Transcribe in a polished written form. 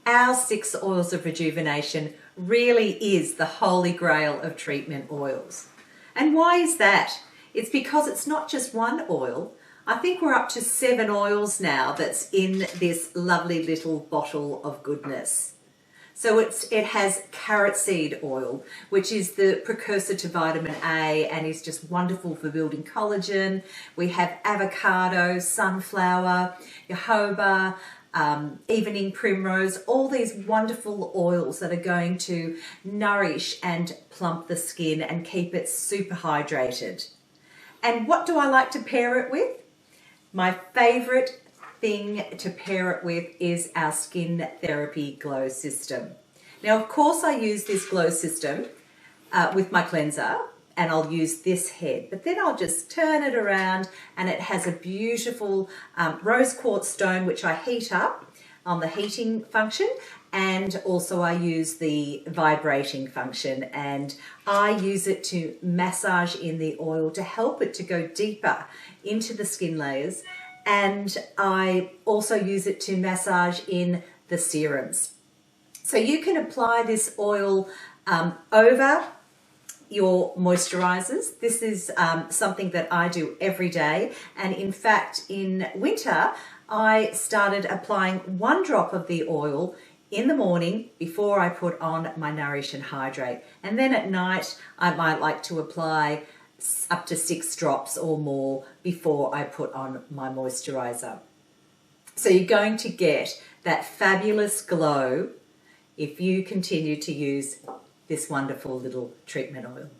Our 6 oils of rejuvenation really is the holy grail of treatment oils. And why is that? It's because it's not just one oil. I think we're up to 7 oils now that's in this lovely little bottle of goodness. So it has carrot seed oil, which is the precursor to vitamin A and is just wonderful for building collagen. We have avocado, sunflower, jojoba, evening primrose, all these wonderful oils that are going to nourish and plump the skin and keep it super hydrated. And what do I like to pair it with? My favorite thing to pair it with is our Skin Therapy Glow System. Now, of course, I use this glow system with my cleanser, and I'll use this head, but then I'll just turn it around and it has a beautiful rose quartz stone which I heat up on the heating function, and also I use the vibrating function, and I use it to massage in the oil to help it to go deeper into the skin layers, and I also use it to massage in the serums. So you can apply this oil over your moisturizers. This is something that I do every day, and in fact in winter I started applying 1 drop of the oil in the morning before I put on my Nourish and Hydrate, and then at night I might like to apply up to 6 drops or more before I put on my moisturizer. So you're going to get that fabulous glow if you continue to use this wonderful little treatment oil.